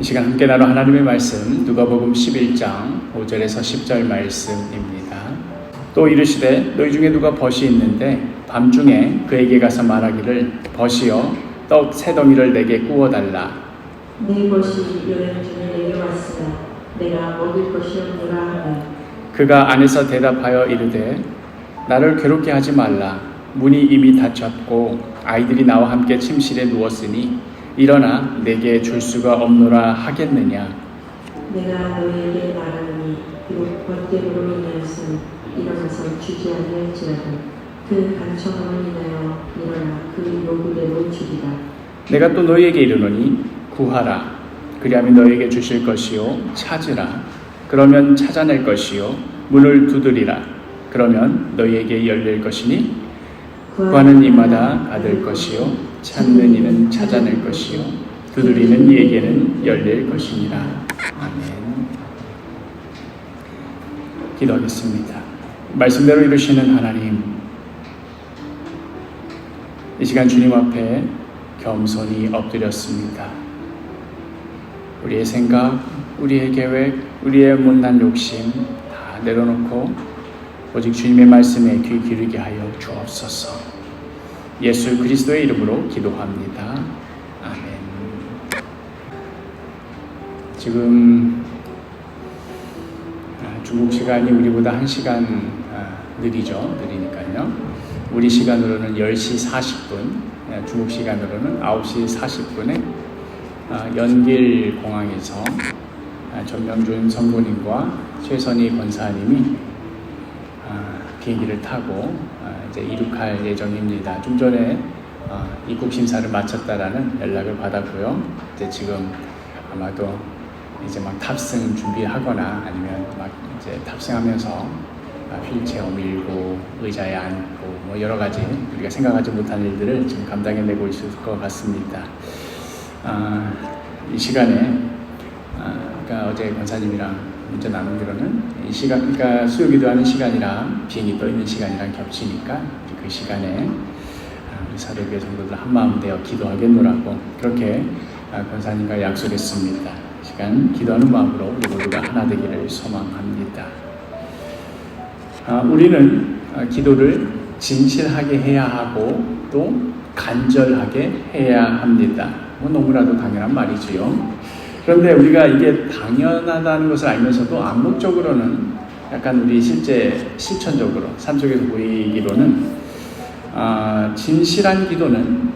시간 함께 나눌 하나님의 말씀 누가복음 11장 5절에서 10절 말씀입니다. 또 이르시되 너희 중에 누가 벗이 있는데 밤중에 그에게 가서 말하기를 벗이여 떡 세 덩이를 내게 구워달라. 네 벗이 여행 중에 내게 왔으나 내가 먹을 것이 없노라 하매 그가 안에서 대답하여 이르되 나를 괴롭게 하지 말라. 문이 이미 닫혔고 아이들이 나와 함께 침실에 누웠으니 일어나 내게 줄 수가 없노라 하겠느냐. 내가 너희에게 말하노니 비록 번때로 인하여서 일어나서 주지 아니할지라도 그 간청함을 인하여 일어나 그 요구대로 주리라. 내가 또 너희에게 이르노니 구하라 그리하면 너희에게 주실 것이요 찾으라 그러면 찾아낼 것이요 문을 두드리라 그러면 너희에게 열릴 것이니 구하는 이마다 받을 것이요 찾는 이는 찾아낼 것이요 두드리는 이에게는 열릴 것이니라. 아멘. 기도하겠습니다. 말씀대로 이루시는 하나님, 이 시간 주님 앞에 겸손히 엎드렸습니다. 우리의 생각, 우리의 계획, 우리의 못난 욕심 다 내려놓고 오직 주님의 말씀에 귀 기울이게 하여 주옵소서. 예수 그리스도의 이름으로 기도합니다. 아멘. 지금 중국 시간이 우리보다 1시간 느리니까요. 우리 시간으로는 10시 40분, 중국 시간으로는 9시 40분에 연길 공항에서 전명준 성도님과 최선희 권사님이 비행기를 타고 이제 이륙할 예정입니다. 좀 전에 입국 심사를 마쳤다라는 연락을 받았고요. 이제 지금 아마도 이제 막 탑승 준비하거나 아니면 막 이제 탑승하면서 휠체어 밀고 의자에 앉고 뭐 여러 가지 우리가 생각하지 못한 일들을 지금 감당해내고 있을 것 같습니다. 이 시간에 그러니까 어제 권사님이랑 문자 나누기로는 이 시간, 그러니까 수요기도하는 시간이랑 비행기 떠 있는 시간이랑 겹치니까 그 시간에 우리 사도교회 성도들 한 마음 되어 기도하겠노라고 그렇게 권사님과 약속했습니다. 이 시간 기도하는 마음으로 우리 모두가 하나 되기를 소망합니다. 우리는 기도를 진실하게 해야 하고 또 간절하게 해야 합니다. 뭐 너무나도 당연한 말이지요. 그런데 우리가 이게 당연하다는 것을 알면서도 암묵적으로는 약간 우리 실제 실천적으로 삶 속에서 보이기로는 진실한 기도는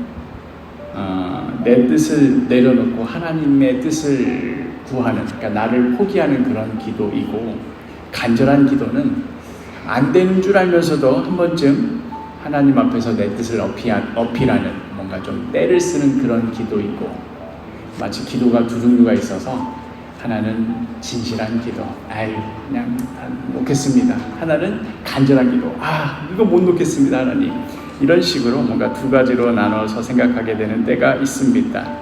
내 뜻을 내려놓고 하나님의 뜻을 구하는, 그러니까 나를 포기하는 그런 기도이고, 간절한 기도는 안 되는 줄 알면서도 한 번쯤 하나님 앞에서 내 뜻을 어필하는 뭔가 좀 때를 쓰는 그런 기도이고, 마치 기도가 두 종류가 있어서 하나는 진실한 기도, 그냥 놓겠습니다. 하나는 간절한 기도, 이거 못 놓겠습니다 하나님. 이런 식으로 뭔가 두 가지로 나눠서 생각하게 되는 때가 있습니다.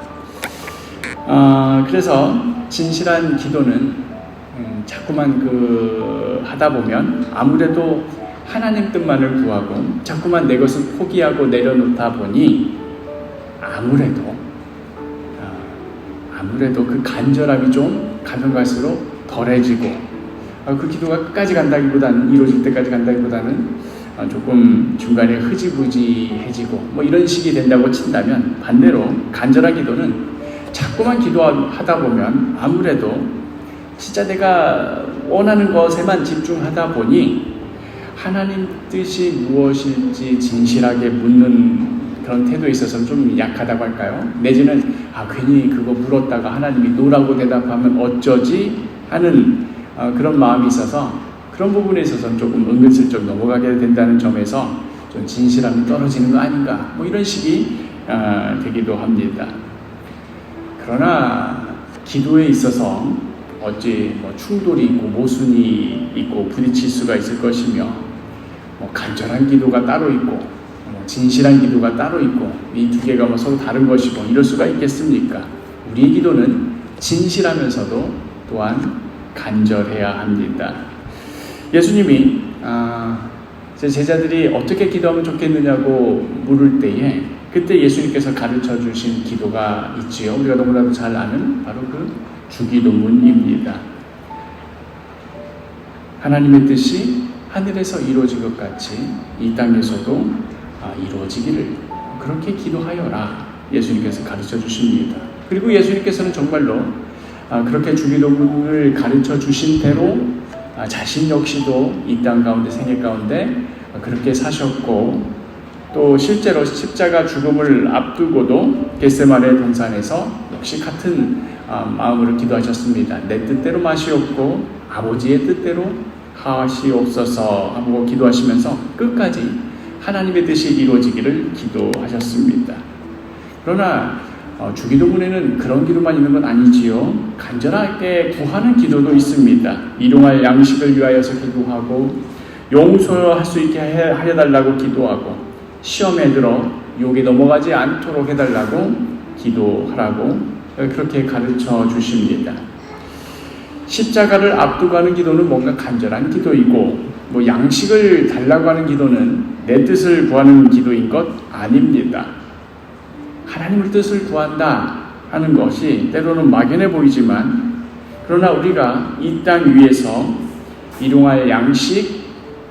그래서 진실한 기도는 자꾸만 하다 보면 아무래도 하나님 뜻만을 구하고 자꾸만 내 것을 포기하고 내려놓다 보니 아무래도 그 간절함이 좀 가면 갈수록 덜해지고 그 기도가 끝까지 간다기보다는 이루어질 때까지 간다기보다는 조금 중간에 흐지부지해지고 뭐 이런 식이 된다고 친다면, 반대로 간절한 기도는 자꾸만 기도하다 보면 아무래도 진짜 내가 원하는 것에만 집중하다 보니 하나님 뜻이 무엇일지 진실하게 묻는 그런 태도에 있어서는 좀 약하다고 할까요? 내지는 괜히 그거 물었다가 하나님이 노라고 대답하면 어쩌지? 하는 그런 마음이 있어서 그런 부분에 있어서는 조금 은근슬쩍 넘어가게 된다는 점에서 좀 진실함이 떨어지는 거 아닌가, 뭐 이런 식이 되기도 합니다. 그러나 기도에 있어서 어찌 뭐 충돌이 있고 모순이 있고 부딪힐 수가 있을 것이며, 뭐 간절한 기도가 따로 있고 진실한 기도가 따로 있고 이 두 개가 뭐 서로 다른 것이고 이럴 수가 있겠습니까? 우리의 기도는 진실하면서도 또한 간절해야 합니다. 예수님이 제 제자들이 어떻게 기도하면 좋겠느냐고 물을 때에 그때 예수님께서 가르쳐 주신 기도가 있지요. 우리가 너무나도 잘 아는 바로 그 주기도문입니다. 하나님의 뜻이 하늘에서 이루어진 것 같이 이 땅에서도 이루어지기를 그렇게 기도하여라 예수님께서 가르쳐 주십니다. 그리고 예수님께서는 정말로 그렇게 주기도문을 가르쳐 주신 대로 자신 역시도 이 땅 가운데 생애 가운데 그렇게 사셨고 또 실제로 십자가 죽음을 앞두고도 겟세마네 동산에서 역시 같은 마음으로 기도하셨습니다. 내 뜻대로 마시옵고 아버지의 뜻대로 하시옵소서 하고 기도하시면서 끝까지 하나님의 뜻이 이루어지기를 기도하셨습니다. 그러나 주기도문에는 그런 기도만 있는 건 아니지요. 간절하게 구하는 기도도 있습니다. 일용할 양식을 위하여서 기도하고 용서할 수 있게 해달라고 기도하고 시험에 들어 욕에 넘어가지 않도록 해달라고 기도하라고 그렇게 가르쳐 주십니다. 십자가를 앞두고 하는 기도는 뭔가 간절한 기도이고 양식을 달라고 하는 기도는 내 뜻을 구하는 기도인 것 아닙니다. 하나님의 뜻을 구한다 하는 것이 때로는 막연해 보이지만 그러나 우리가 이 땅 위에서 일용할 양식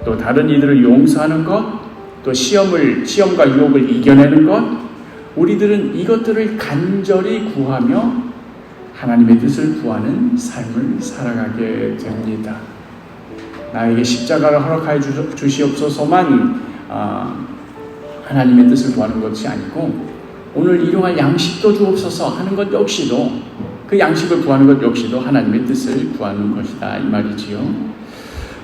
또 다른 이들을 용서하는 것 또 시험과 유혹을 이겨내는 것 우리들은 이것들을 간절히 구하며 하나님의 뜻을 구하는 삶을 살아가게 됩니다. 나에게 십자가를 허락하여 주시옵소서만 하나님의 뜻을 구하는 것이 아니고 오늘 일용할 양식도 주옵소서 하는 것 역시도 그 양식을 구하는 것 역시도 하나님의 뜻을 구하는 것이다 이 말이지요.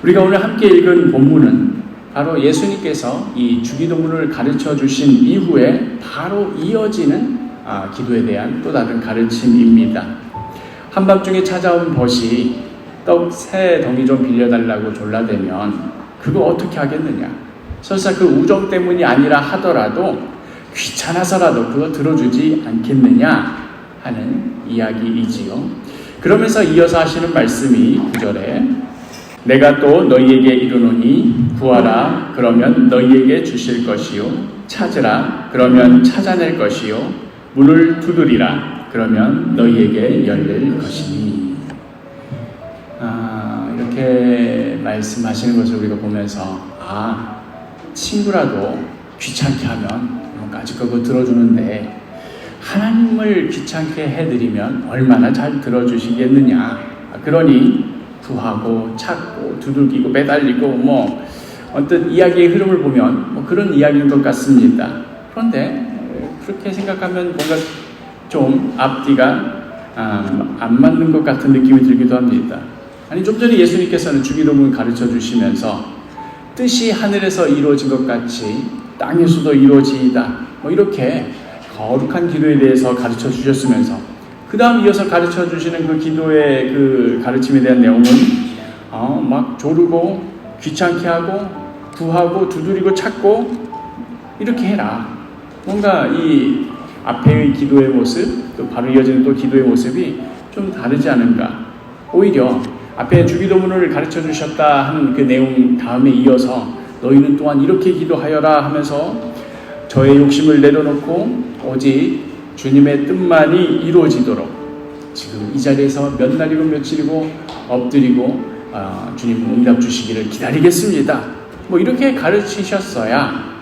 우리가 오늘 함께 읽은 본문은 바로 예수님께서 이 주기도문을 가르쳐 주신 이후에 바로 이어지는 기도에 대한 또 다른 가르침입니다. 한밤중에 찾아온 벗이 떡 3덩이 좀 빌려달라고 졸라대면 그거 어떻게 하겠느냐. 설사 그 우정 때문이 아니라 하더라도 귀찮아서라도 그거 들어주지 않겠느냐 하는 이야기이지요. 그러면서 이어서 하시는 말씀이 9절에 내가 또 너희에게 이르노니 구하라 그러면 너희에게 주실 것이요 찾으라 그러면 찾아낼 것이요 문을 두드리라 그러면 너희에게 열릴 것이니. 이렇게 말씀하시는 것을 우리가 보면서 친구라도 귀찮게 하면 까짓 거 들어주는데 하나님을 귀찮게 해드리면 얼마나 잘 들어주시겠느냐. 그러니 구하고 찾고 두들기고 매달리고 어떤 이야기의 흐름을 보면 그런 이야기인 것 같습니다. 그런데 그렇게 생각하면 뭔가 좀 앞뒤가 안 맞는 것 같은 느낌이 들기도 합니다. 좀 전에 예수님께서는 주기도문 가르쳐 주시면서 뜻이 하늘에서 이루어진 것 같이 땅에서도 이루어지이다 이렇게 거룩한 기도에 대해서 가르쳐 주셨으면서 그 다음 이어서 가르쳐 주시는 그 기도의 그 가르침에 대한 내용은 막 조르고 귀찮게 하고 구하고 두드리고 찾고 이렇게 해라. 뭔가 이 앞에의 기도의 모습 또 바로 이어지는 또 기도의 모습이 좀 다르지 않은가. 오히려 앞에 주기도문을 가르쳐 주셨다 하는 그 내용 다음에 이어서 너희는 또한 이렇게 기도하여라 하면서 저의 욕심을 내려놓고 오직 주님의 뜻만이 이루어지도록 지금 이 자리에서 몇 날이고 며칠이고 엎드리고 주님 응답 주시기를 기다리겠습니다. 이렇게 가르치셨어야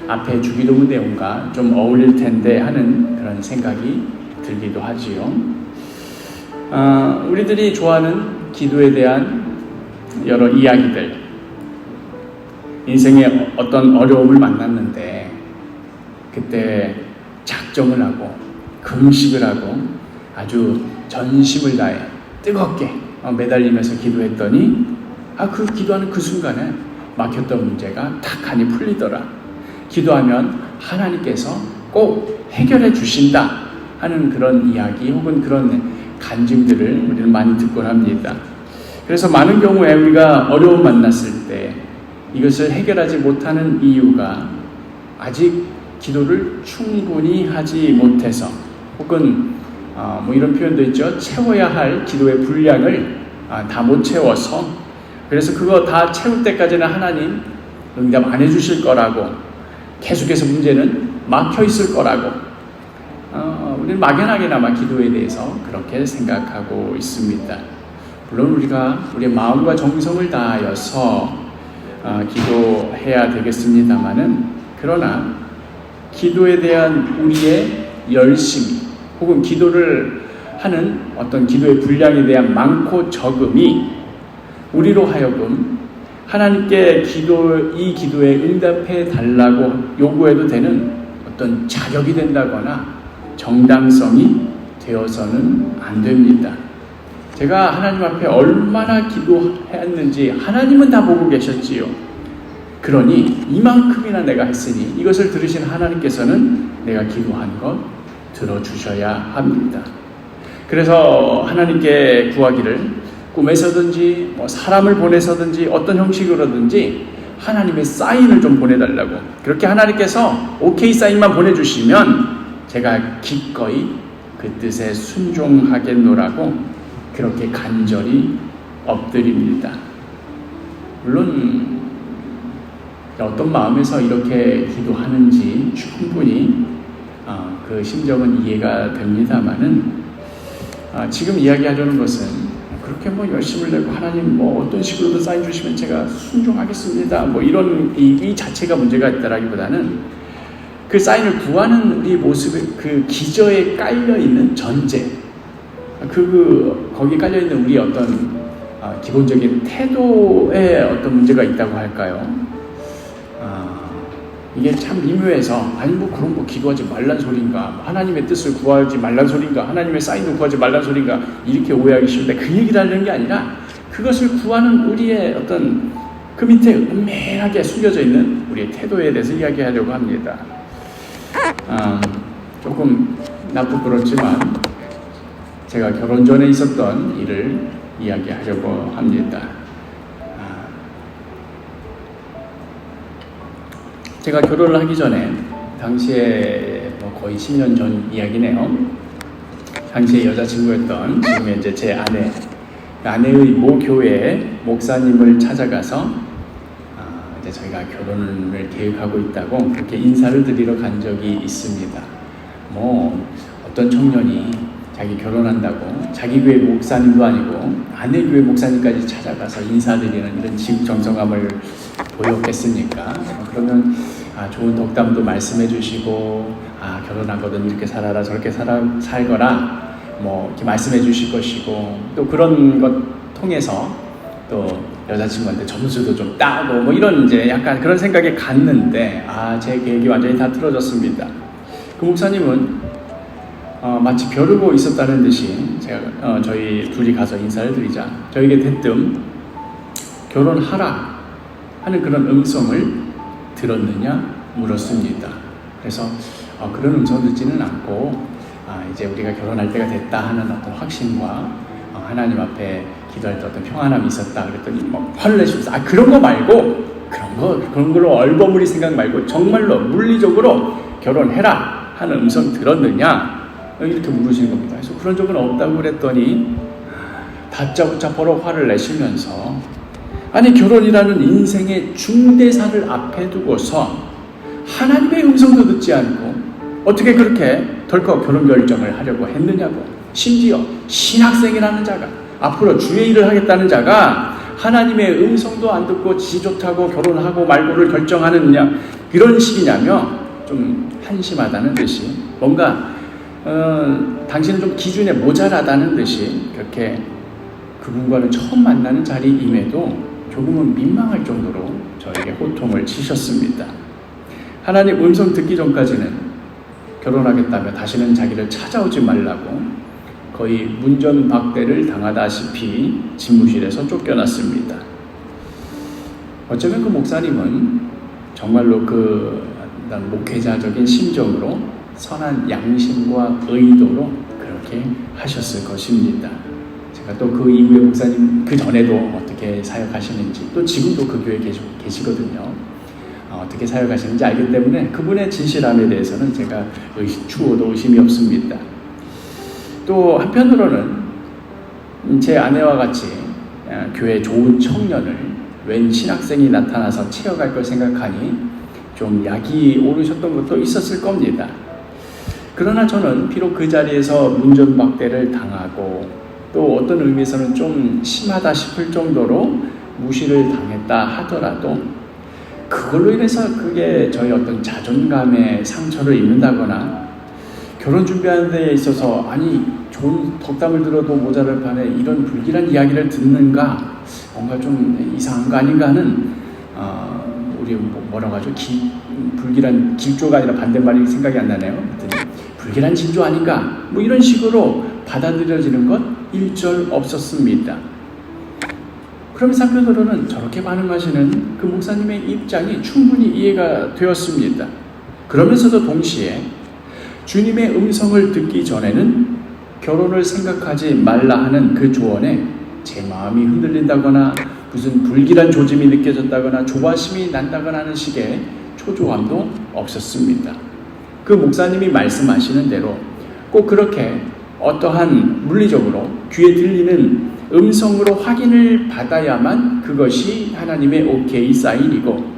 앞에 주기도문 내용과 좀 어울릴 텐데 하는 그런 생각이 들기도 하지요. 우리들이 좋아하는 기도에 대한 여러 이야기들, 인생에 어떤 어려움을 만났는데 그때 작정을 하고 금식을 하고 아주 전심을 다해 뜨겁게 매달리면서 기도했더니 그 기도하는 그 순간에 막혔던 문제가 탁하니 풀리더라. 기도하면 하나님께서 꼭 해결해 주신다 하는 그런 이야기 혹은 그런 간증들을 우리는 많이 듣곤 합니다. 그래서 많은 경우에 우리가 어려움 만났을 때 이것을 해결하지 못하는 이유가 아직 기도를 충분히 하지 못해서 혹은 이런 표현도 있죠. 채워야 할 기도의 분량을 다 못 채워서 그래서 그거 다 채울 때까지는 하나님 응답 안 해주실 거라고 계속해서 문제는 막혀 있을 거라고 우리는 막연하게나마 기도에 대해서 그렇게 생각하고 있습니다. 물론 우리가 우리의 마음과 정성을 다하여서 기도해야 되겠습니다마는, 그러나 기도에 대한 우리의 열심이 혹은 기도를 하는 어떤 기도의 분량에 대한 많고 적음이 우리로 하여금 하나님께 이 기도에 응답해 달라고 요구해도 되는 어떤 자격이 된다거나 정당성이 되어서는 안 됩니다. 제가 하나님 앞에 얼마나 기도했는지 하나님은 다 보고 계셨지요. 그러니 이만큼이나 내가 했으니 이것을 들으신 하나님께서는 내가 기도한 것 들어주셔야 합니다. 그래서 하나님께 구하기를 꿈에서든지 사람을 보내서든지 어떤 형식으로든지 하나님의 사인을 좀 보내달라고, 그렇게 하나님께서 오케이 사인만 보내주시면 제가 기꺼이 그 뜻에 순종하겠노라고 그렇게 간절히 엎드립니다. 물론 어떤 마음에서 이렇게 기도하는지 충분히 그 심정은 이해가 됩니다마는, 지금 이야기하려는 것은 그렇게 열심을 내고 하나님 어떤 식으로든 사인 주시면 제가 순종하겠습니다 이런 이 자체가 문제가 있다라기보다는 그 사인을 구하는 우리 모습의 그 기저에 깔려있는 전제, 거기 깔려있는 우리 어떤 기본적인 태도에 어떤 문제가 있다고 할까요? 이게 참 미묘해서, 그런 거 기도하지 말란 소린가, 하나님의 뜻을 구하지 말란 소린가, 하나님의 사인도 구하지 말란 소린가, 이렇게 오해하기 쉬운데, 그 얘기를 하려는 게 아니라 그것을 구하는 우리의 어떤 그 밑에 은밀하게 숨겨져 있는 우리의 태도에 대해서 이야기하려고 합니다. 조금 나쁘겠지만 제가 결혼 전에 있었던 일을 이야기하려고 합니다. 제가 결혼을 하기 전에, 당시에 거의 10년 전 이야기네요. 당시에 여자친구였던, 지금의 이제 제 아내의 모 교회 목사님을 찾아가서 이제 저희가 결혼을 계획하고 있다고 그렇게 인사를 드리러 간 적이 있습니다. 어떤 청년이 자기 결혼한다고 자기 교회 목사님도 아니고 아내 교회 목사님까지 찾아가서 인사드리는 이런 지극정성함을 보였겠습니까? 그러면 좋은 덕담도 말씀해 주시고, 결혼하거든 이렇게 살아라 저렇게 살거라 이렇게 말씀해 주실 것이고, 또 그런 것 통해서 또 여자친구한테 점수도 좀 따고 이런 이제 약간 그런 생각이 갔는데, 제 계획이 완전히 다 틀어졌습니다. 그 목사님은 마치 벼르고 있었다는 듯이 저희 둘이 가서 인사를 드리자 저에게 대뜸 결혼하라 하는 그런 음성을 들었느냐 물었습니다. 그래서 그런 음성 듣지는 않고 이제 우리가 결혼할 때가 됐다 하는 어떤 확신과 하나님 앞에 기도할 때 어떤 평안함이 있었다 그랬더니 화를 내시면서 그런 거 말고 그런 걸로 얼버무리 생각 말고 정말로 물리적으로 결혼해라 하는 음성 들었느냐 이렇게 물으시는 겁니다. 그래서 그런 적은 없다고 그랬더니 다짜고짜 버럭 화를 내시면서, 결혼이라는 인생의 중대사를 앞에 두고서 하나님의 음성도 듣지 않고 어떻게 그렇게 덜컥 결혼 결정을 하려고 했느냐고, 심지어 신학생이라는 자가, 앞으로 주의 일을 하겠다는 자가 하나님의 음성도 안 듣고 지 좋다고 결혼하고 말고를 결정하느냐, 이런 식이냐며 좀 한심하다는 듯이, 뭔가 당신은 좀 기준에 모자라다는 듯이 그렇게 그분과는 처음 만나는 자리임에도 조금은 민망할 정도로 저에게 호통을 치셨습니다. 하나님 음성 듣기 전까지는 결혼하겠다며 다시는 자기를 찾아오지 말라고 거의 문전박대를 당하다시피 집무실에서 쫓겨났습니다. 어쩌면 그 목사님은 정말로 목회자적인 심정으로 선한 양심과 의도로 그렇게 하셨을 것입니다. 제가 또 그 이후에 목사님 그 전에도 어떻게 사역하시는지, 또 지금도 그 교회에 계시거든요. 어떻게 사역하시는지 알기 때문에 그분의 진실함에 대해서는 제가 추호도 의심이 없습니다. 또 한편으로는 제 아내와 같이 교회 좋은 청년을 웬 신학생이 나타나서 채워갈 걸 생각하니 좀 약이 오르셨던 것도 있었을 겁니다. 그러나 저는 비록 그 자리에서 문전박대를 당하고 또 어떤 의미에서는 좀 심하다 싶을 정도로 무시를 당했다 하더라도 그걸로 인해서 그게 저희 어떤 자존감에 상처를 입는다거나 결혼 준비하는 데 있어서 아니 좋은 덕담을 들어도 모자랄 판에 이런 불길한 이야기를 듣는가 뭔가 좀 이상한 거 아닌가 하는 우리 뭐라고 하죠? 불길한 길조가 아니라 반대말이 생각이 안 나네요. 불길한 징조 아닌가 뭐 이런 식으로 받아들여지는 것 일절 없었습니다. 그러면서 한편으로는 저렇게 반응하시는 그 목사님의 입장이 충분히 이해가 되었습니다. 그러면서도 동시에 주님의 음성을 듣기 전에는 결혼을 생각하지 말라 하는 그 조언에 제 마음이 흔들린다거나 무슨 불길한 조짐이 느껴졌다거나 조바심이 난다거나 하는 식의 초조함도 없었습니다. 그 목사님이 말씀하시는 대로 꼭 그렇게 어떠한 물리적으로 귀에 들리는 음성으로 확인을 받아야만 그것이 하나님의 오케이 사인이고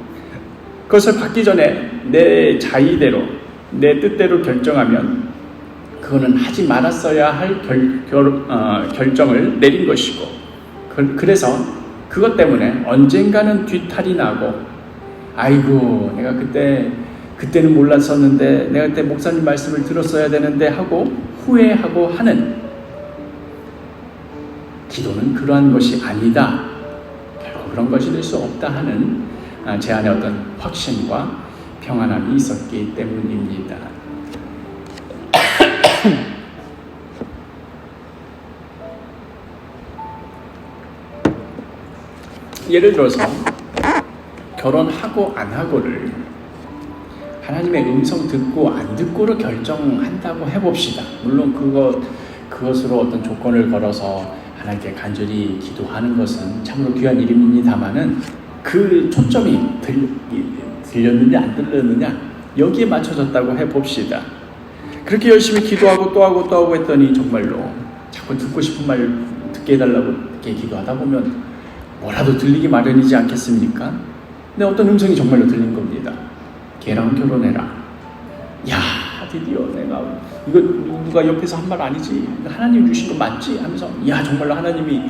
그것을 받기 전에 내 자의대로 내 뜻대로 결정하면 그거는 하지 말았어야 할 결정을 내린 것이고 그래서 그것 때문에 언젠가는 뒤탈이 나고 아이고 내가 그때는 몰랐었는데 내가 그때 목사님 말씀을 들었어야 되는데 하고 후회하고 하는 기도는 그러한 것이 아니다. 결코 그런 것이 될 수 없다 하는 제 안에 어떤 확신과 평안함이 있었기 때문입니다. 예를 들어서 결혼하고 안 하고를 하나님의 음성 듣고 안 듣고로 결정한다고 해봅시다. 물론 그것으로 어떤 조건을 걸어서 하나님께 간절히 기도하는 것은 참으로 귀한 일입니다만은 그 초점이 들렸느냐 안 들렸느냐 여기에 맞춰졌다고 해봅시다. 그렇게 열심히 기도하고 또 하고 했더니 정말로 자꾸 듣고 싶은 말 듣게 해달라고 이렇게 기도하다 보면 뭐라도 들리기 마련이지 않겠습니까? 근데 어떤 음성이 정말로 들린 겁니다. 걔랑 결혼해라. 야 드디어 내가 이거 누가 옆에서 한 말 아니지? 하나님 주신 거 맞지? 하면서 야 정말로 하나님이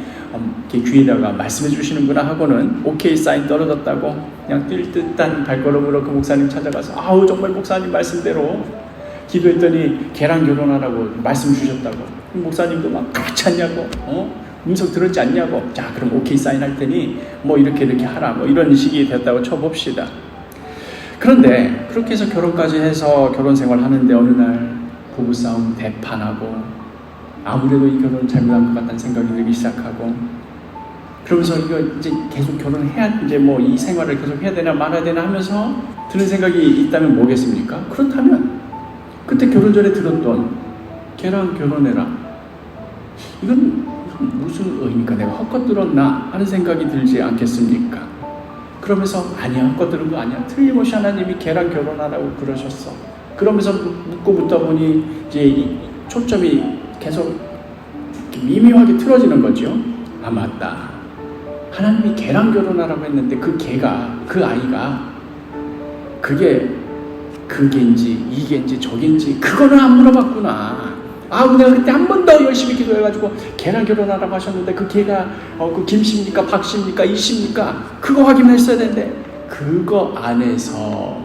이렇게 귀에다가 말씀해 주시는구나 하고는 오케이 사인 떨어졌다고 그냥 뛸 듯한 발걸음으로 그 목사님 찾아가서 아우 정말 목사님 말씀대로 기도했더니 걔랑 결혼하라고 말씀 주셨다고 목사님도 막 그렇지 않냐고 음성 들었지 않냐고 자 그럼 오케이 사인 할 테니 뭐 이렇게 하라 뭐 이런 식이 됐다고 쳐봅시다. 그런데 그렇게 해서 결혼까지 해서 결혼 생활 하는데 어느 날 부부싸움 대판하고 아무래도 이 결혼은 잘못한 것 같다는 생각이 들기 시작하고 그러면서 이거 이제 계속 결혼해야 이제 뭐 이 생활을 계속 해야 되나 말아야 되나 하면서 드는 생각이 있다면 뭐겠습니까? 그렇다면 그때 결혼 전에 들었던 걔랑 결혼해라 이건 무슨 의미입니까? 내가 헛것 들었나 하는 생각이 들지 않겠습니까? 그러면서 아니야 헛것 들은 거 아니야 틀림없이 하나님이 걔랑 결혼하라고 그러셨어. 그러면서 묻고 묻다 보니 이제 이 초점이 계속 미묘하게 틀어지는 거죠. 아 맞다 하나님이 걔랑 결혼하라고 했는데 그 아이가 그게인지 이게인지 저게인지 그거는 안 물어봤구나. 내가 그때 한 번 더 열심히 기도해가지고 걔랑 결혼하라고 하셨는데 그 걔가 그 김씨입니까 박씨입니까 이씨입니까 그거 확인했어야 되는데 그거 안에서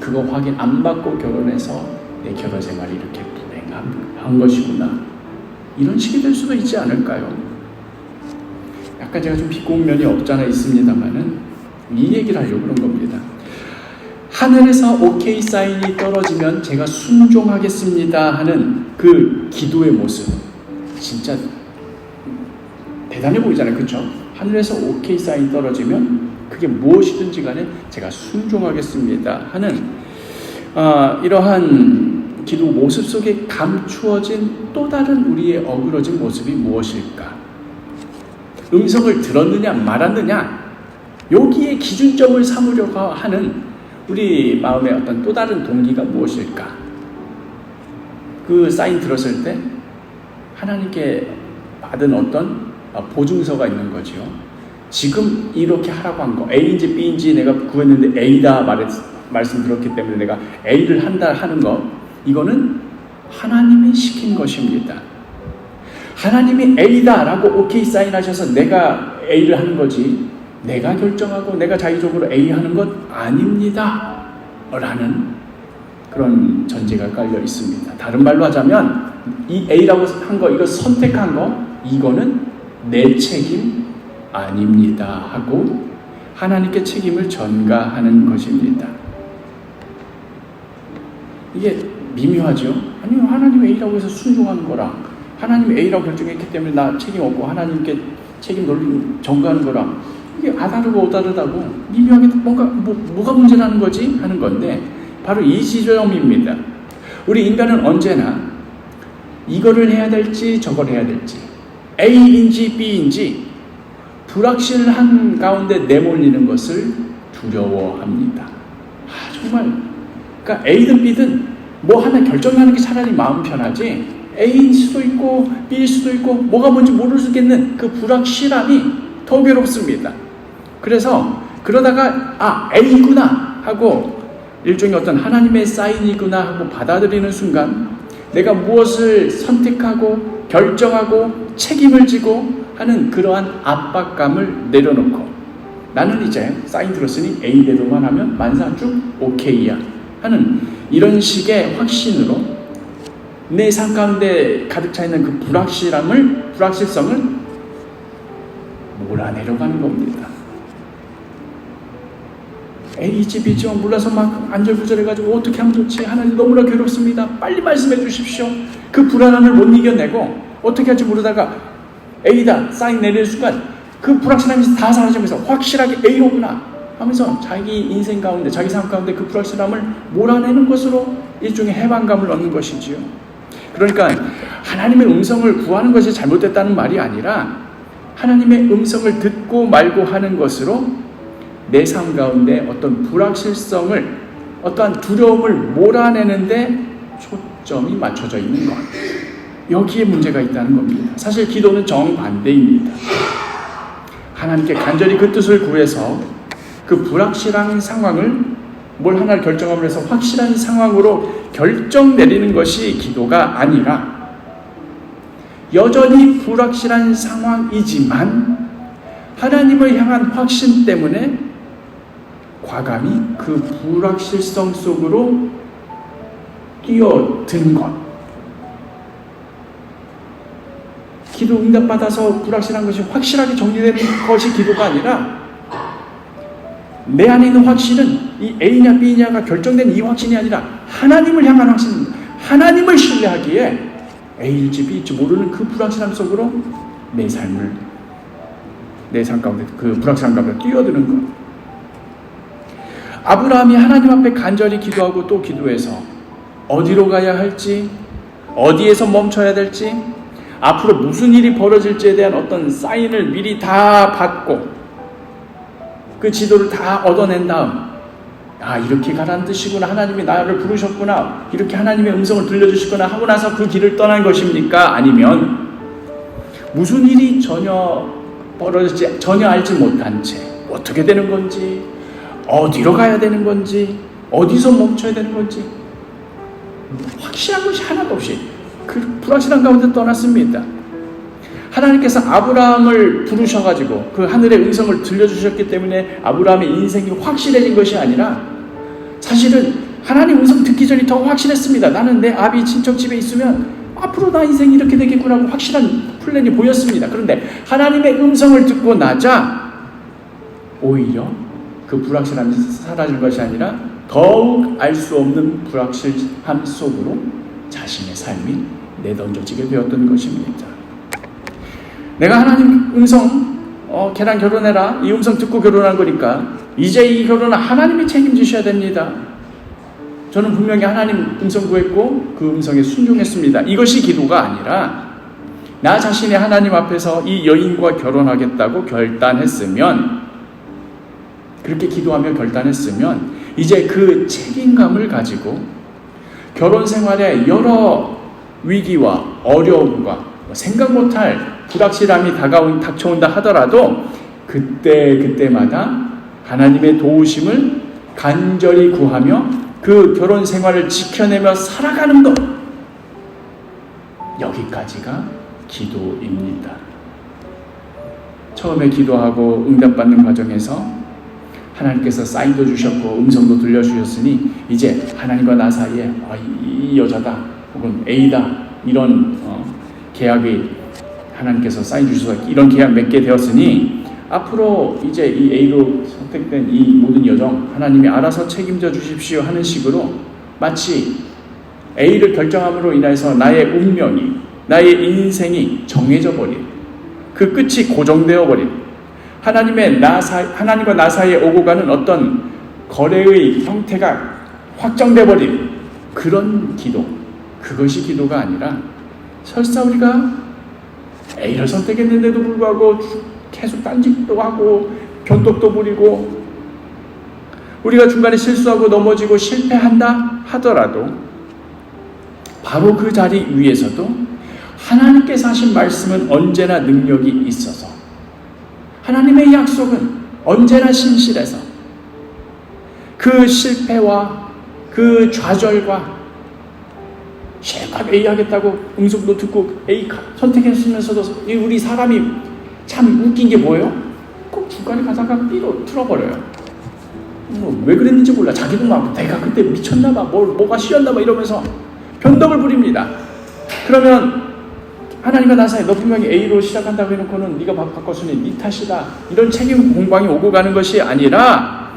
그거 확인 안 받고 결혼해서 내 결혼 생활이 이렇게 불행한 것이구나 이런 식이 될 수도 있지 않을까요? 약간 제가 좀 비꼬은 면이 없잖아 있습니다만은 이 얘기를 하려고 그런 겁니다. 하늘에서 오케이 사인이 떨어지면 제가 순종하겠습니다 하는 그 기도의 모습 진짜 대단해 보이잖아요. 그렇죠? 하늘에서 오케이 사인이 떨어지면 그게 무엇이든지 간에 제가 순종하겠습니다 하는 이러한 기도 모습 속에 감추어진 또 다른 우리의 어그러진 모습이 무엇일까? 음성을 들었느냐 말았느냐 여기에 기준점을 삼으려고 하는 우리 마음의 어떤 또 다른 동기가 무엇일까? 그 사인 들었을 때 하나님께 받은 어떤 보증서가 있는 거죠. 지금 이렇게 하라고 한 거 A인지 B인지 내가 구했는데 A다 말씀 들었기 때문에 내가 A를 한다 하는 거 이거는 하나님이 시킨 것입니다. 하나님이 A다라고 오케이 사인하셔서 내가 A를 하는 거지, 내가 결정하고 내가 자의적으로 A 하는 것 아닙니다 라는 그런 전제가 깔려 있습니다. 다른 말로 하자면 이 A라고 한 거, 이거 선택한 거, 이거는 내 책임 아닙니다 하고 하나님께 책임을 전가하는 것입니다. 이게 미묘하죠? 아니요, 하나님이 A라고 해서 순종하는 거랑 하나님이 A라고 결정했기 때문에 나 책임 없고 하나님께 책임 전가하는 거랑 이게 아다르고 오다르다고 미묘하게 뭔가 뭐가 문제라는 거지 하는 건데, 바로 이 지점입니다. 우리 인간은 언제나 이거를 해야 될지 저걸 해야 될지, A인지 B인지 불확실한 가운데 내몰리는 것을 두려워합니다. 정말 그러니까 A든 B든 뭐 하나 결정하는 게 차라리 마음 편하지, A일 수도 있고 B일 수도 있고 뭐가 뭔지 모르겠는 그 불확실함이 더 괴롭습니다. 그래서 그러다가 A구나 하고 일종의 어떤 하나님의 사인이구나 하고 받아들이는 순간 내가 무엇을 선택하고 결정하고 책임을 지고 하는 그러한 압박감을 내려놓고, 나는 이제 사인 들었으니 A대로만 하면 만사쭉 오케이야 하는 이런 식의 확신으로 내 삶 가운데 가득 차 있는 그 불확실성을 몰아내려가는 겁니다. A지 B지 몰라서 막 안절부절해가지고 어떻게 하면 좋지? 하나님 너무나 괴롭습니다. 빨리 말씀해 주십시오. 그 불안함을 못 이겨내고 어떻게 할지 모르다가 A다 사인 내릴 순간 그 불확실함이 다 사라지면서 확실하게 A로구나 하면서 자기 인생 가운데, 자기 삶 가운데 그 불확실함을 몰아내는 것으로 일종의 해방감을 얻는 것이지요. 그러니까 하나님의 음성을 구하는 것이 잘못됐다는 말이 아니라 하나님의 음성을 듣고 말고 하는 것으로 내 삶 가운데 어떤 불확실성을, 어떠한 두려움을 몰아내는데 초점이 맞춰져 있는 것, 여기에 문제가 있다는 겁니다. 사실 기도는 정반대입니다. 하나님께 간절히 그 뜻을 구해서 그 불확실한 상황을 뭘 하나를 결정함으로 해서 확실한 상황으로 결정 내리는 것이 기도가 아니라, 여전히 불확실한 상황이지만 하나님을 향한 확신 때문에 과감히 그 불확실성 속으로 뛰어드는 것. 기도 응답받아서 불확실한 것이 확실하게 정리되는 것이 기도가 아니라, 내 안에 있는 확신은 이 A냐 B냐가 결정된 이 확신이 아니라 하나님을 향한 확신입니다. 하나님을 신뢰하기에 A일지 B일지 모르는 그 불확실함 속으로 내 삶 가운데 그 불확실함 가운데 뛰어드는 것. 아브라함이 하나님 앞에 간절히 기도하고 또 기도해서 어디로 가야 할지, 어디에서 멈춰야 될지, 앞으로 무슨 일이 벌어질지에 대한 어떤 사인을 미리 다 받고 그 지도를 다 얻어낸 다음, 이렇게 가라는 뜻이구나, 하나님이 나를 부르셨구나, 이렇게 하나님의 음성을 들려주시구나 하고 나서 그 길을 떠난 것입니까? 아니면 무슨 일이 전혀 벌어질지 전혀 알지 못한 채 어떻게 되는 건지, 어디로 가야 되는 건지, 어디서 멈춰야 되는 건지 확실한 것이 하나도 없이 그 불확실한 가운데 떠났습니다. 하나님께서 아브라함을 부르셔가지고 그 하늘의 음성을 들려주셨기 때문에 아브라함의 인생이 확실해진 것이 아니라, 사실은 하나님 음성 듣기 전이 더 확실했습니다. 나는 내 아비 친척 집에 있으면 앞으로 나 인생이 이렇게 되겠구나 하고 확실한 플랜이 보였습니다. 그런데 하나님의 음성을 듣고 나자 오히려 그 불확실함이 사라진 것이 아니라 더욱 알 수 없는 불확실함 속으로 자신의 삶이 내던져지게 되었던 것입니다. 내가 하나님 음성, 걔랑 결혼해라, 이 음성 듣고 결혼한 거니까 이제 이 결혼은 하나님이 책임지셔야 됩니다. 저는 분명히 하나님 음성 구했고 그 음성에 순종했습니다. 이것이 기도가 아니라, 나 자신이 하나님 앞에서 이 여인과 결혼하겠다고 결단했으면, 그렇게 기도하며 결단했으면 이제 그 책임감을 가지고 결혼 생활에 여러 위기와 어려움과 생각 못할 불확실함이 닥쳐온다 하더라도 그때마다 하나님의 도우심을 간절히 구하며 그 결혼 생활을 지켜내며 살아가는 것, 여기까지가 기도입니다. 처음에 기도하고 응답받는 과정에서 하나님께서 사인도 주셨고 음성도 들려주셨으니 이제 하나님과 나 사이에 이 여자다 혹은 A다 이런 계약이 하나님께서 사인 주셔서 이런 계약 맺게 되었으니 앞으로 이제 이 A로 선택된 이 모든 여정 하나님이 알아서 책임져 주십시오 하는 식으로 마치 A를 결정함으로 인해서 나의 운명이 나의 인생이 정해져 버린 그 끝이 고정되어 버린 하나님과 나 사이에 오고 가는 어떤 거래의 형태가 확정돼 버린 그런 기도, 그것이 기도가 아니라 설사 우리가 A를 선택했는데도 불구하고 계속 딴짓도 하고 변덕도 부리고 우리가 중간에 실수하고 넘어지고 실패한다 하더라도 바로 그 자리 위에서도 하나님께서 하신 말씀은 언제나 능력이 있어서 하나님의 약속은 언제나 신실해서 그 실패와 그 좌절과 실컷 A 하겠다고 응답도 듣고 A 선택했으면서도 우리 사람이 참 웃긴 게 뭐예요? 꼭 중간에 가다가 B로 틀어버려요. 왜 그랬는지 몰라. 자기도 막 내가 그때 미쳤나봐, 뭐가 쉬었나봐 이러면서 변덕을 부립니다. 그러면 하나님과 나 사이 너 분명히 A로 시작한다고 해놓고는 네가 바꿨으니 네 탓이다 이런 책임 공방이 오고 가는 것이 아니라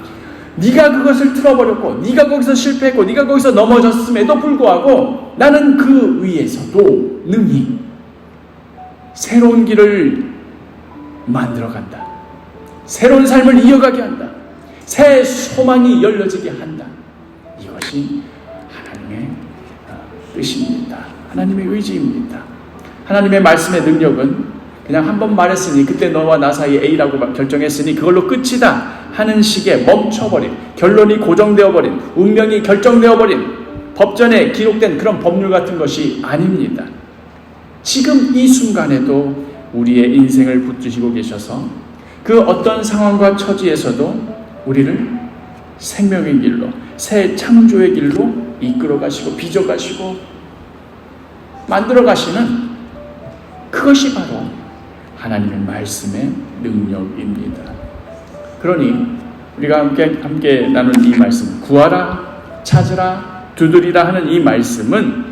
네가 그것을 틀어버렸고 네가 거기서 실패했고 네가 거기서 넘어졌음에도 불구하고 나는 그 위에서도 능히 새로운 길을 만들어간다. 새로운 삶을 이어가게 한다. 새 소망이 열려지게 한다. 이것이 하나님의 뜻입니다. 하나님의 의지입니다. 하나님의 말씀의 능력은 그냥 한 번 말했으니 그때 너와 나 사이에 A라고 결정했으니 그걸로 끝이다 하는 식의 멈춰버린, 결론이 고정되어버린, 운명이 결정되어버린 법전에 기록된 그런 법률 같은 것이 아닙니다. 지금 이 순간에도 우리의 인생을 붙드시고 계셔서 그 어떤 상황과 처지에서도 우리를 생명의 길로, 새 창조의 길로 이끌어 가시고 빚어 가시고 만들어 가시는 그것이 바로 하나님의 말씀의 능력입니다. 그러니 우리가 함께 나눈 이 말씀, 구하라, 찾으라, 두드리라 하는 이 말씀은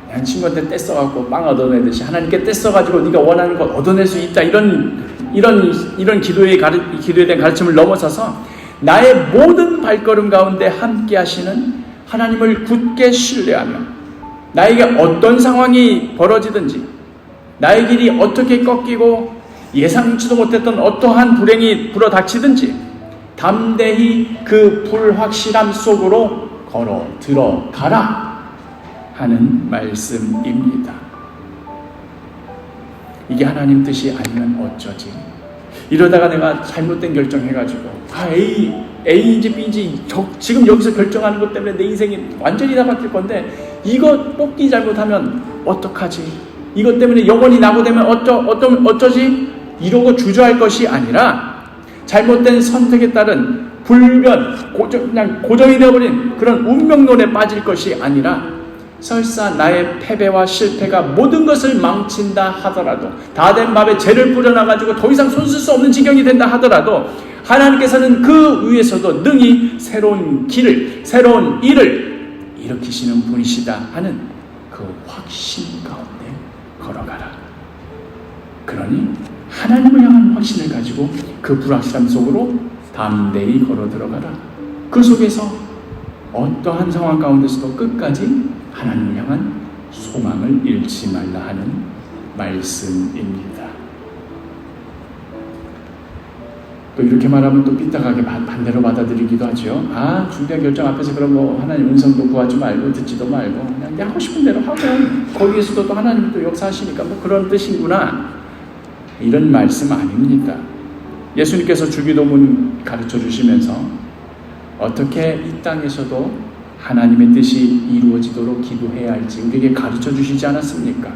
그냥 친구한테 떼써갖고 빵 얻어내듯이 하나님께 떼써가지고 네가 원하는 것 얻어낼 수 있다 이런 기도에 대한 가르침을 넘어서서 나의 모든 발걸음 가운데 함께 하시는 하나님을 굳게 신뢰하며 나에게 어떤 상황이 벌어지든지 나의 길이 어떻게 꺾이고 예상치도 못했던 어떠한 불행이 불어닥치든지 담대히 그 불확실함 속으로 걸어 들어가라 하는 말씀입니다. 이게 하나님 뜻이 아니면 어쩌지? 이러다가 내가 잘못된 결정해가지고 A인지 B인지 지금 여기서 결정하는 것 때문에 내 인생이 완전히 다 바뀔 건데 이거 뽑기 잘못하면 어떡하지? 이것 때문에 영원히 낙오되면 어쩌지? 이러고 주저할 것이 아니라 잘못된 선택에 따른 불변, 그냥 고정이 되어버린 그런 운명론에 빠질 것이 아니라 설사 나의 패배와 실패가 모든 것을 망친다 하더라도 다 된 밥에 재를 뿌려놔가지고 더 이상 손쓸 수 없는 지경이 된다 하더라도 하나님께서는 그 위에서도 능히 새로운 길을, 새로운 일을 일으키시는 분이시다 하는 그 확신 가운데 걸어가라. 그러니 하나님을 향한 확신을 가지고 그 불확실함 속으로 담대히 걸어 들어가라. 그 속에서 어떠한 상황 가운데서도 끝까지 하나님을 향한 소망을 잃지 말라 하는 말씀입니다. 또 이렇게 말하면 또 삐딱하게 반대로 받아들이기도 하죠. 중대한 결정 앞에서 그럼 하나님 음성도 구하지 말고 듣지도 말고 그냥 하고 싶은 대로 하면 거기에서도 또 하나님이 또 역사하시니까 그런 뜻이구나. 이런 말씀 아닙니다. 예수님께서 주기도문 가르쳐 주시면서 어떻게 이 땅에서도 하나님의 뜻이 이루어지도록 기도해야 할지 우리에게 가르쳐 주시지 않았습니까?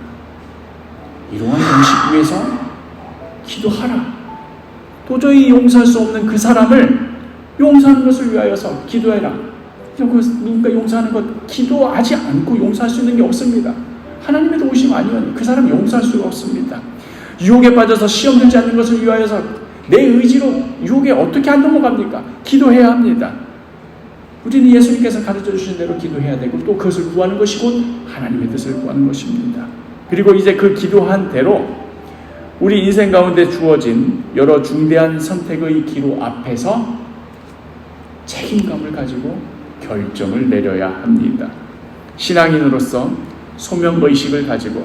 이러한 음식 위해서 기도하라. 도저히 용서할 수 없는 그 사람을 용서하는 것을 위하여서 기도해라. 누군가 용서하는 것 기도하지 않고 용서할 수 있는 게 없습니다. 하나님의 도우심 아니면 그 사람 용서할 수가 없습니다. 유혹에 빠져서 시험 들지 않는 것을 위하여서 내 의지로 유혹에 어떻게 안 넘어갑니까? 기도해야 합니다. 우리는 예수님께서 가르쳐 주신 대로 기도해야 되고 또 그것을 구하는 것이 곧 하나님의 뜻을 구하는 것입니다. 그리고 이제 그 기도한 대로 우리 인생 가운데 주어진 여러 중대한 선택의 기로 앞에서 책임감을 가지고 결정을 내려야 합니다. 신앙인으로서 소명의식을 가지고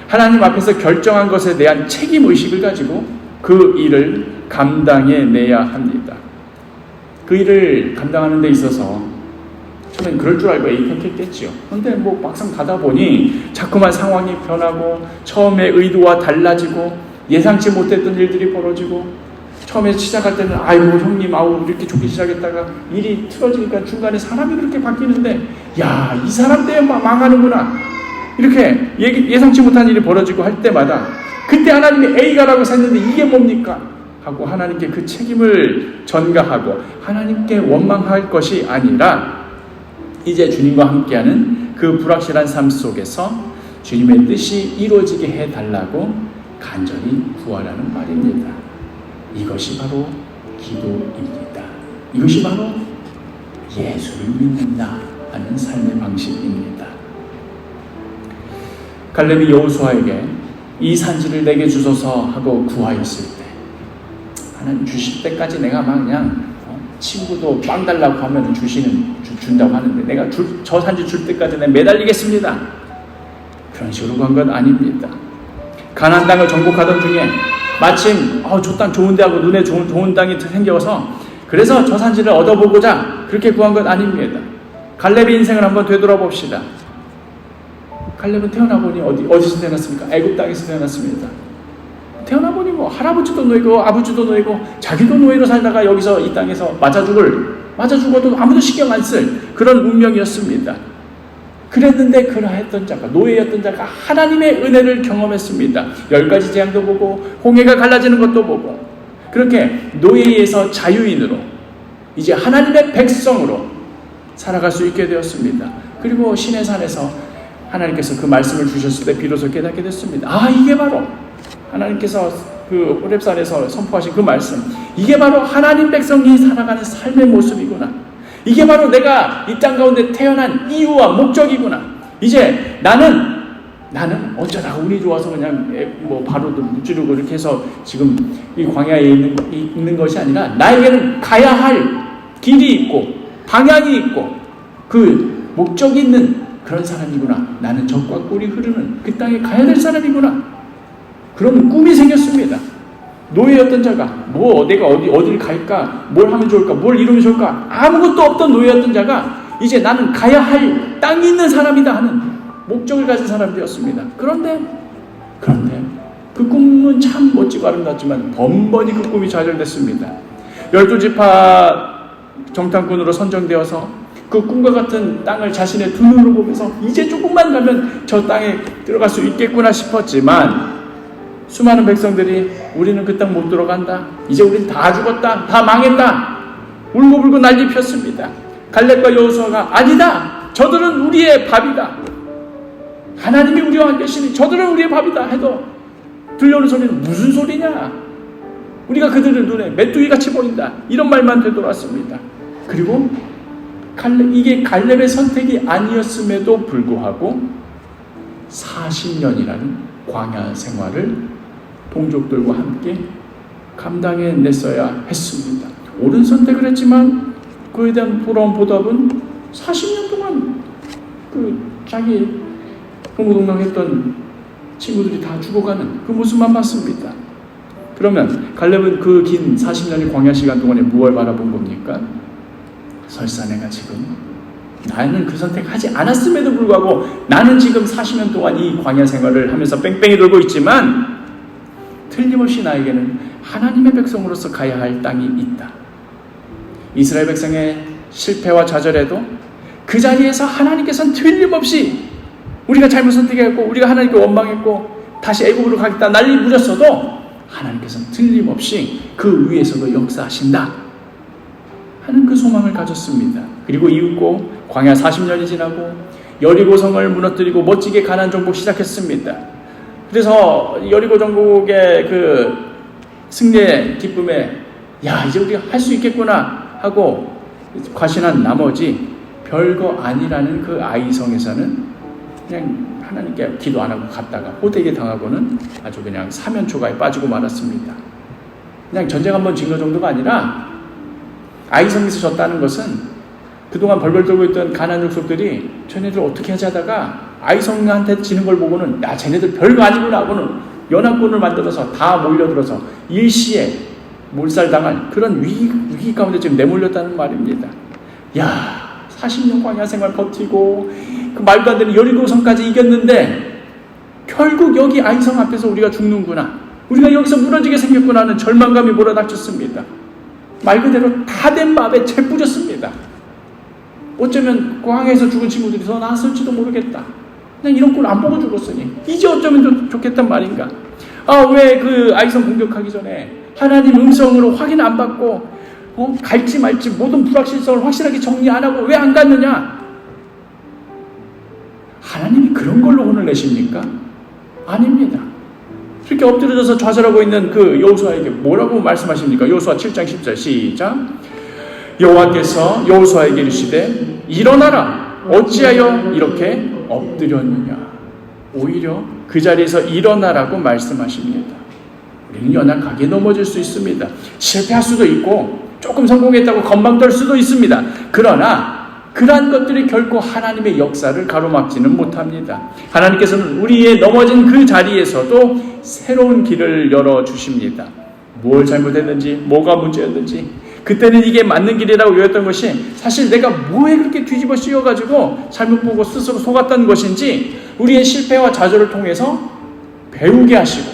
하나님 앞에서 결정한 것에 대한 책임의식을 가지고 그 일을 감당해내야 합니다. 그 일을 감당하는 데 있어서 처음엔 그럴 줄 알고 애입했겠지요. 그런데 뭐 막상 가다 보니 자꾸만 상황이 변하고 처음에 의도와 달라지고 예상치 못했던 일들이 벌어지고 처음에 시작할 때는 아이고 형님 아우 이렇게 좋게 시작했다가 일이 틀어지니까 중간에 사람이 그렇게 바뀌는데 야, 이 사람 때문에 망하는구나 이렇게 예상치 못한 일이 벌어지고 할 때마다 그때 하나님이 A가라고 했는데 이게 뭡니까? 하고 하나님께 그 책임을 전가하고 하나님께 원망할 것이 아니라 이제 주님과 함께하는 그 불확실한 삶 속에서 주님의 뜻이 이루어지게 해달라고 간절히 구하라는 말입니다. 이것이 바로 기도입니다. 이것이 바로 예수를 믿는다 하는 삶의 방식입니다. 갈렙이 여호수아에게 이 산지를 내게 주소서 하고 구하였을 때 하나님 주실 때까지 내가 막 그냥 친구도 빵 달라고 하면 준다고 하는데 내가 저 산지 줄 때까지 내가 매달리겠습니다. 그런 식으로 간 건 아닙니다. 가나안 땅을 정복하던 중에 마침 저 땅 좋은데 하고 눈에 좋은 땅이 생겨서 그래서 저 산지를 얻어보고자 그렇게 구한 건 아닙니다. 갈렙의 인생을 한번 되돌아봅시다. 갈렙은 태어나보니 어디서 태어났습니까? 애굽 땅에서 태어났습니다. 태어나보니 뭐 할아버지도 노예고 아버지도 노예고 자기도 노예로 살다가 여기서 이 땅에서 맞아 죽어도 아무도 신경 안 쓸 그런 운명이었습니다. 그랬는데 그러했던 자가 노예였던 자가 하나님의 은혜를 경험했습니다. 10가지 재앙도 보고 홍해가 갈라지는 것도 보고 그렇게 노예에서 자유인으로 이제 하나님의 백성으로 살아갈 수 있게 되었습니다. 그리고 시내산에서 하나님께서 그 말씀을 주셨을 때 비로소 깨닫게 됐습니다. 이게 바로 하나님께서 그 호렙산에서 선포하신 그 말씀, 이게 바로 하나님 백성이 살아가는 삶의 모습이구나. 이게 바로 내가 이 땅 가운데 태어난 이유와 목적이구나. 이제 나는 어쩌다 운이 좋아서 그냥 뭐 바로도 무찌르고 이렇게 해서 지금 이 광야에 있는 것이 아니라 나에게는 가야 할 길이 있고 방향이 있고 그 목적이 있는 그런 사람이구나. 나는 적과 꿀이 흐르는 그 땅에 가야 될 사람이구나. 그런 꿈이 생겼습니다. 노예였던 자가 내가 어디를 갈까, 뭘 하면 좋을까, 뭘 이루면 좋을까 아무것도 없던 노예였던 자가 이제 나는 가야 할 땅이 있는 사람이다 하는 목적을 가진 사람이 되었습니다. 그런데 그 꿈은 참 멋지고 아름답지만 번번이 그 꿈이 좌절됐습니다. 12지파 정탐꾼으로 선정되어서 그 꿈과 같은 땅을 자신의 두 눈으로 보면서 이제 조금만 가면 저 땅에 들어갈 수 있겠구나 싶었지만 수많은 백성들이 우리는 그 땅 못 들어간다. 이제 우린 다 죽었다. 다 망했다. 울고불고 난리 폈습니다. 갈렙과 여호수아가 아니다. 저들은 우리의 밥이다. 하나님이 우리와 함께 계시니 저들은 우리의 밥이다 해도 들려오는 소리는 무슨 소리냐. 우리가 그들의 눈에 메뚜기같이 보인다. 이런 말만 되돌았습니다. 그리고 이게 갈렙의 선택이 아니었음에도 불구하고 40년이라는 광야 생활을 동족들과 함께 감당해냈어야 했습니다. 옳은 선택을 했지만 그에 대한 돌아온 보답은 40년 동안 자기 동고동락했던 친구들이 다 죽어가는 그 모습만 봤습니다. 그러면 갈렙은 그 긴 40년의 광야 시간 동안에 무엇을 바라본 겁니까? 설사 내가 지금 나는 그 선택하지 않았음에도 불구하고 나는 지금 40년 동안 이 광야 생활을 하면서 뺑뺑이 돌고 있지만 틀림없이 나에게는 하나님의 백성으로서 가야 할 땅이 있다. 이스라엘 백성의 실패와 좌절에도 그 자리에서 하나님께서는 틀림없이 우리가 잘못 선택했고 우리가 하나님께 원망했고 다시 애굽으로 가겠다 난리 부렸어도 하나님께서는 틀림없이 그 위에서도 역사하신다 하는 그 소망을 가졌습니다. 그리고 이윽고 광야 40년이 지나고 여리고성을 무너뜨리고 멋지게 가나안 정복 시작했습니다. 그래서 여리고 정복의 그 승리의 기쁨에 야, 이제 우리가 할 수 있겠구나 하고 과신한 나머지 별거 아니라는 그 아이성에서는 그냥 하나님께 기도 안 하고 갔다가 호되게 당하고는 아주 그냥 사면초가에 빠지고 말았습니다. 그냥 전쟁 한번 진 거 정도가 아니라 아이성에서 졌다는 것은 그동안 벌벌 떨고 있던 가나안 족속들이 쟤네들 어떻게 하지 하다가 아이성한테 지는 걸 보고는 야, 쟤네들 별거 아니구나 하고는 연합군을 만들어서 다 몰려들어서 일시에 몰살당할 그런 위기 가운데 지금 내몰렸다는 말입니다. 야, 40년 광야 생활 버티고 그 말도 안 되는 여리고성까지 이겼는데 결국 여기 아이성 앞에서 우리가 죽는구나, 우리가 여기서 무너지게 생겼구나 하는 절망감이 몰아닥쳤습니다. 말 그대로 다 된 밥에 재뿌렸습니다. 어쩌면 광야에서 죽은 친구들이 더 나았을지도 모르겠다. 그냥 이런 꼴 안 보고 죽었으니 이제 어쩌면 좋겠단 말인가. 왜 그 아이성 공격하기 전에 하나님 음성으로 확인 안 받고 갈지 말지 모든 불확실성을 확실하게 정리 안 하고 왜 안 갔느냐? 하나님이 그런 걸로 혼을 내십니까? 아닙니다. 이렇게 엎드려져서 좌절하고 있는 그 여호수아에게 뭐라고 말씀하십니까? 여호수아 7장 10절 시작. 여호와께서 여호수아에게 이르시되 일어나라, 어찌하여 이렇게 엎드렸느냐. 오히려 그 자리에서 일어나라고 말씀하십니다. 우리는 연약하게 넘어질 수 있습니다. 실패할 수도 있고 조금 성공했다고 건방 떨 수도 있습니다. 그러나 그러한 것들이 결코 하나님의 역사를 가로막지는 못합니다. 하나님께서는 우리의 넘어진 그 자리에서도 새로운 길을 열어주십니다. 뭘 잘못했는지, 뭐가 문제였는지, 그때는 이게 맞는 길이라고 여겼던 것이 사실 내가 뭐에 그렇게 뒤집어 씌워가지고 잘못 보고 스스로 속았던 것인지 우리의 실패와 좌절을 통해서 배우게 하시고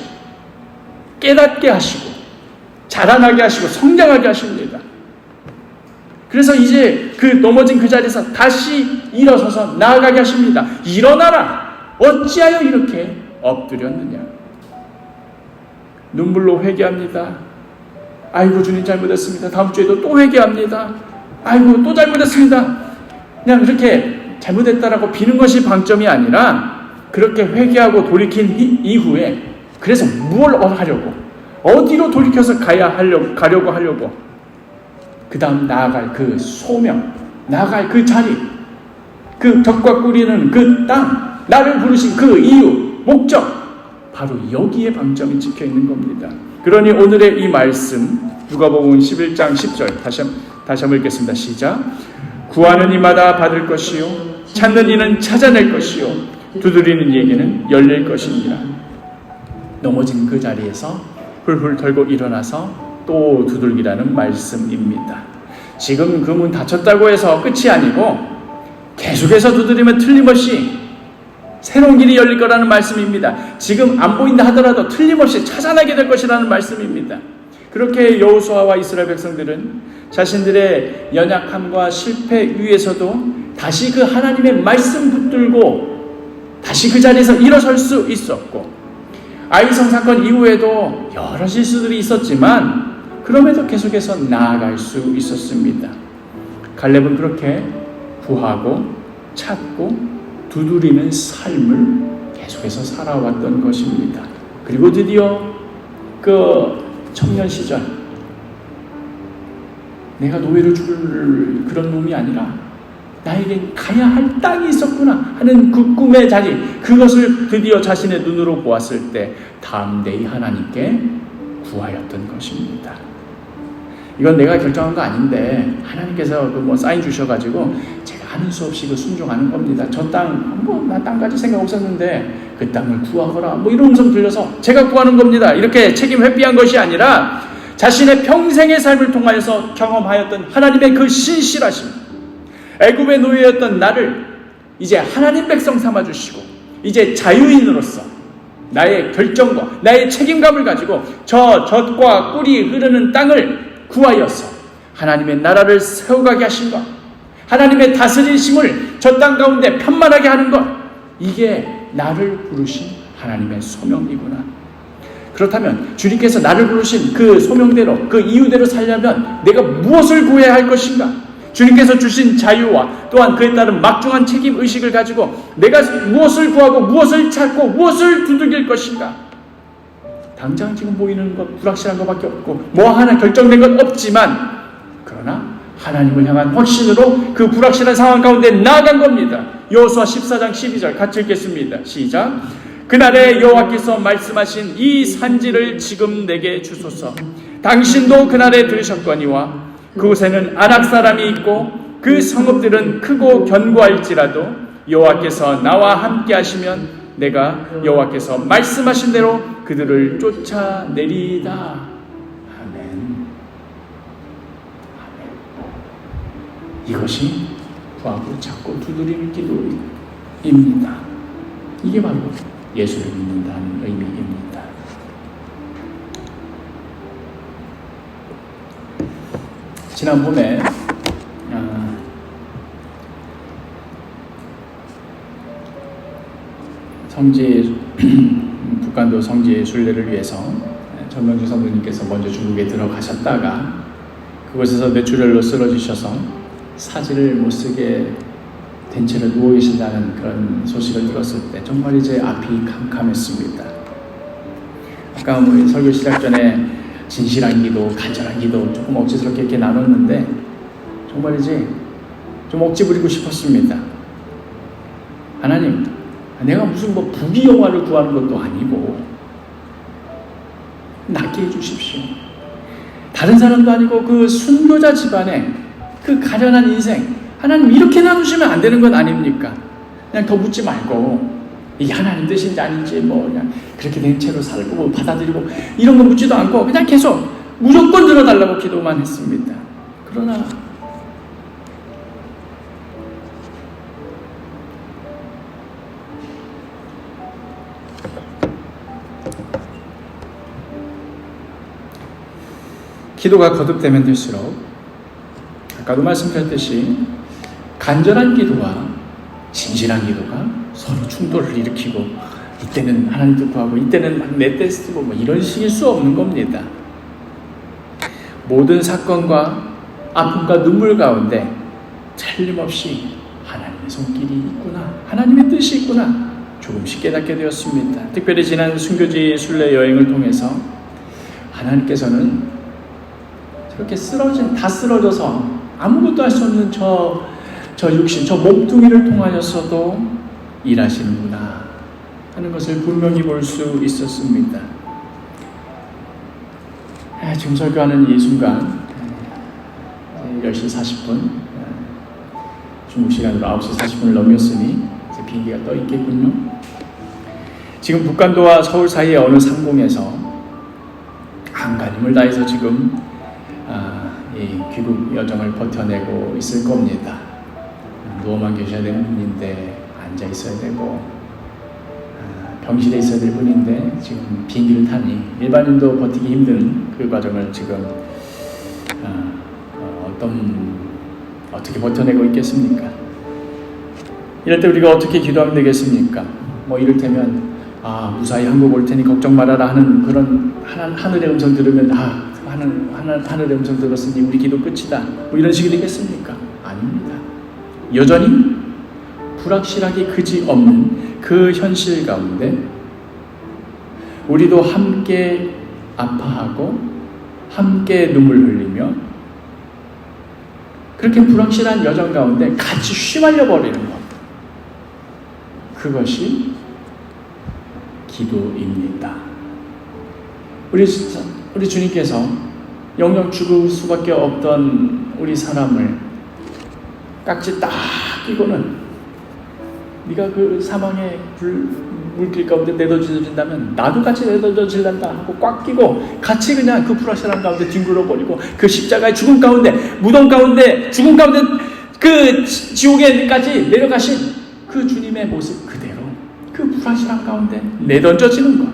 깨닫게 하시고 자라나게 하시고 성장하게 하십니다. 그래서 이제 그 넘어진 그 자리에서 다시 일어서서 나아가게 하십니다. 일어나라, 어찌하여 이렇게 엎드렸느냐. 눈물로 회개합니다. 아이고 주님 잘못했습니다. 다음 주에도 또 회개합니다. 아이고 또 잘못했습니다. 그냥 그렇게 잘못했다라고 비는 것이 방점이 아니라 그렇게 회개하고 돌이킨 이후에 그래서 무엇을 하려고, 어디로 돌이켜서 가려고 하려고, 그 다음 나아갈 그 소명, 나아갈 그 자리, 그 덕과 꿀이는 그 땅, 나를 부르신 그 이유, 목적, 바로 여기에 방점이 찍혀 있는 겁니다. 그러니 오늘의 이 말씀 누가복음 11장 10절 다시 한번 읽겠습니다. 시작. 구하는 이마다 받을 것이요 찾는 이는 찾아낼 것이요 두드리는 이에게는 열릴 것이니라. 넘어진 그 자리에서 훌훌 털고 일어나서 또 두들기라는 말씀입니다. 지금 그 문 닫혔다고 해서 끝이 아니고 계속해서 두드리면 틀림없이 새로운 길이 열릴 거라는 말씀입니다. 지금 안 보인다 하더라도 틀림없이 찾아나게 될 것이라는 말씀입니다. 그렇게 여호수아와 이스라엘 백성들은 자신들의 연약함과 실패 위에서도 다시 그 하나님의 말씀 붙들고 다시 그 자리에서 일어설 수 있었고, 아이성 사건 이후에도 여러 실수들이 있었지만 그럼에도 계속해서 나아갈 수 있었습니다. 갈렙은 그렇게 구하고 찾고 두드리는 삶을 계속해서 살아왔던 것입니다. 그리고 드디어 그 청년 시절 내가 노예로 죽을 그런 놈이 아니라 나에겐 가야 할 땅이 있었구나 하는 그 꿈의 자리, 그것을 드디어 자신의 눈으로 보았을 때 담대히 하나님께 구하였던 것입니다. 이건 내가 결정한 거 아닌데 하나님께서 그 사인 주셔가지고 제가 하는 수 없이 순종하는 겁니다. 저 땅, 나 땅까지 생각 없었는데 그 땅을 구하거라, 이런 음성 들려서 제가 구하는 겁니다. 이렇게 책임 회피한 것이 아니라 자신의 평생의 삶을 통하여서 경험하였던 하나님의 그 신실하심, 애굽의 노예였던 나를 이제 하나님 백성 삼아주시고 이제 자유인으로서 나의 결정과 나의 책임감을 가지고 저 젖과 꿀이 흐르는 땅을 구하여서 하나님의 나라를 세워가게 하신 것, 하나님의 다스리심을 저 땅 가운데 편만하게 하는 것, 이게 나를 부르신 하나님의 소명이구나. 그렇다면 주님께서 나를 부르신 그 소명대로, 그 이유대로 살려면 내가 무엇을 구해야 할 것인가? 주님께서 주신 자유와 또한 그에 따른 막중한 책임 의식을 가지고 내가 무엇을 구하고 무엇을 찾고 무엇을 두들길 것인가. 당장 지금 보이는 것 불확실한 것밖에 없고 뭐 하나 결정된 것 없지만 그러나 하나님을 향한 확신으로 그 불확실한 상황 가운데 나아간 겁니다. 여호수아 14장 12절 같이 읽겠습니다. 시작. 그날에 여호와께서 말씀하신 이 산지를 지금 내게 주소서. 당신도 그날에 들으셨거니와 그곳에는 아낙 사람이 있고 그 성읍들은 크고 견고할지라도 여호와께서 나와 함께 하시면 내가 여호와께서 말씀하신 대로 그들을 쫓아내리이다. 아멘. 이것이 구하고 찾고 두드리는 기도입니다. 이게 바로 예수를 믿는다는 의미입니다. 지난번에 북한도 성지 순례를 위해서 전명주 성도님께서 먼저 중국에 들어가셨다가 그곳에서 뇌출혈로 쓰러지셔서 사지를 못 쓰게 된 채로 누워 계신다는 그런 소식을 들었을 때 정말 이제 앞이 캄캄했습니다. 아까 우리 설교 시작 전에 진실한 기도, 간절한 기도 조금 억지스럽게 이렇게 나눴는데 정말 이제 좀 억지 부리고 싶었습니다. 하나님, 내가 무슨 뭐 부귀영화를 구하는 것도 아니고 낫게 해주십시오. 다른 사람도 아니고 그 순교자 집안의 그 가련한 인생, 하나님 이렇게 나누시면 안 되는 건 아닙니까? 그냥 더 묻지 말고 이게 하나님 뜻인지 아닌지 뭐 그냥 그렇게 된 채로 살고 뭐 받아들이고 이런 거 묻지도 않고 그냥 계속 무조건 들어달라고 기도만 했습니다. 그러나 기도가 거듭되면 될수록 아까도 말씀드렸듯이 간절한 기도와 진실한 기도가 서로 충돌을 일으키고 이때는 하나님 뜻하고 이때는 내 뜻이고 뭐 이런 식일 수 없는 겁니다. 모든 사건과 아픔과 눈물 가운데 틀림없이 하나님의 손길이 있구나, 하나님의 뜻이 있구나 조금씩 깨닫게 되었습니다. 특별히 지난 순교지 순례 여행을 통해서 하나님께서는 저렇게 다 쓰러져서 아무것도 할 수 없는 저 육신, 저 몸뚱이를 통하여서도 일하시는구나 하는 것을 분명히 볼 수 있었습니다. 지금 설교하는 이 순간 10시 40분 중국 시간으로 9시 40분을 넘겼으니 이제 비행기가 떠 있겠군요. 지금 북간도와 서울 사이의 어느 상공에서 안간힘을 다해서 지금 이 귀국 여정을 버텨내고 있을 겁니다. 누워만 계셔야 되는 분인데 앉아 있어야 되고 병실에 있어야 될 분인데 지금 비행기를 타니 일반인도 버티기 힘든 그 과정을 지금 어떻게 버텨내고 있겠습니까? 이럴 때 우리가 어떻게 기도하면 되겠습니까? 뭐 이를테면 무사히 한국 올 테니 걱정 말아라 하는 그런 하늘의 음성 들으면 하늘의 음성 들었으니 우리 기도 끝이다 뭐 이런 식이 되겠습니까? 아닙니다. 여전히 불확실하기 그지없는 그 현실 가운데 우리도 함께 아파하고 함께 눈물 흘리며 그렇게 불확실한 여정 가운데 같이 휘말려 버리는 것, 그것이 기도입니다. 우리 주님께서 영영 죽을 수밖에 없던 우리 사람을 깍지 딱 끼고는 네가 그 사망의 물길 가운데 내던져진다면 나도 같이 내던져질란다 하고 꽉 끼고 같이 그냥 그 불확실한 가운데 뒹굴어 버리고 그 십자가의 죽음 가운데 무덤 가운데 죽음 가운데 그 지옥에까지 내려가신 그 주님의 모습 그대로 그 불확실한 가운데 내던져지는 것,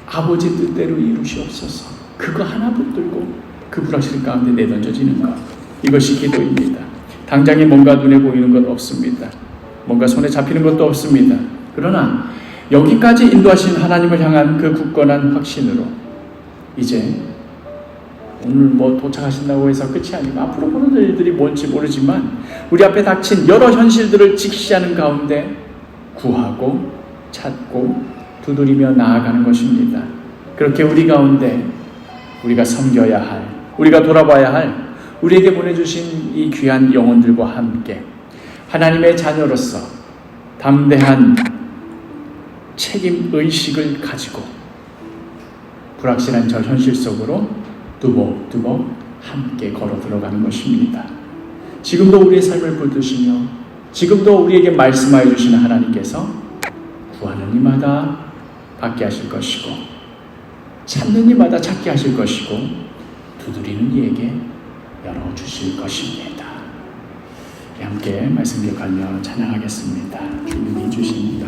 아버지 뜻대로 이루시옵소서 그거 하나 붙들고 그 불확실한 가운데 내던져지는 것, 이것이 기도입니다. 당장에 뭔가 눈에 보이는 것 없습니다. 뭔가 손에 잡히는 것도 없습니다. 그러나 여기까지 인도하신 하나님을 향한 그 굳건한 확신으로 이제 오늘 뭐 도착하신다고 해서 끝이 아니고 앞으로 보는 일들이 뭔지 모르지만 우리 앞에 닥친 여러 현실들을 직시하는 가운데 구하고 찾고 두드리며 나아가는 것입니다. 그렇게 우리 가운데 우리가 섬겨야 할, 우리가 돌아봐야 할, 우리에게 보내주신 이 귀한 영혼들과 함께 하나님의 자녀로서 담대한 책임의식을 가지고 불확실한 저 현실 속으로 뚜벅뚜벅 함께 걸어 들어가는 것입니다. 지금도 우리의 삶을 붙드시며 지금도 우리에게 말씀하여 주시는 하나님께서 구하는 이마다 받게 하실 것이고 찾는 이마다 찾게 하실 것이고 두드리는 이에게 열어주실 것입니다. 함께 말씀 기억하며 찬양하겠습니다. 주님이 주신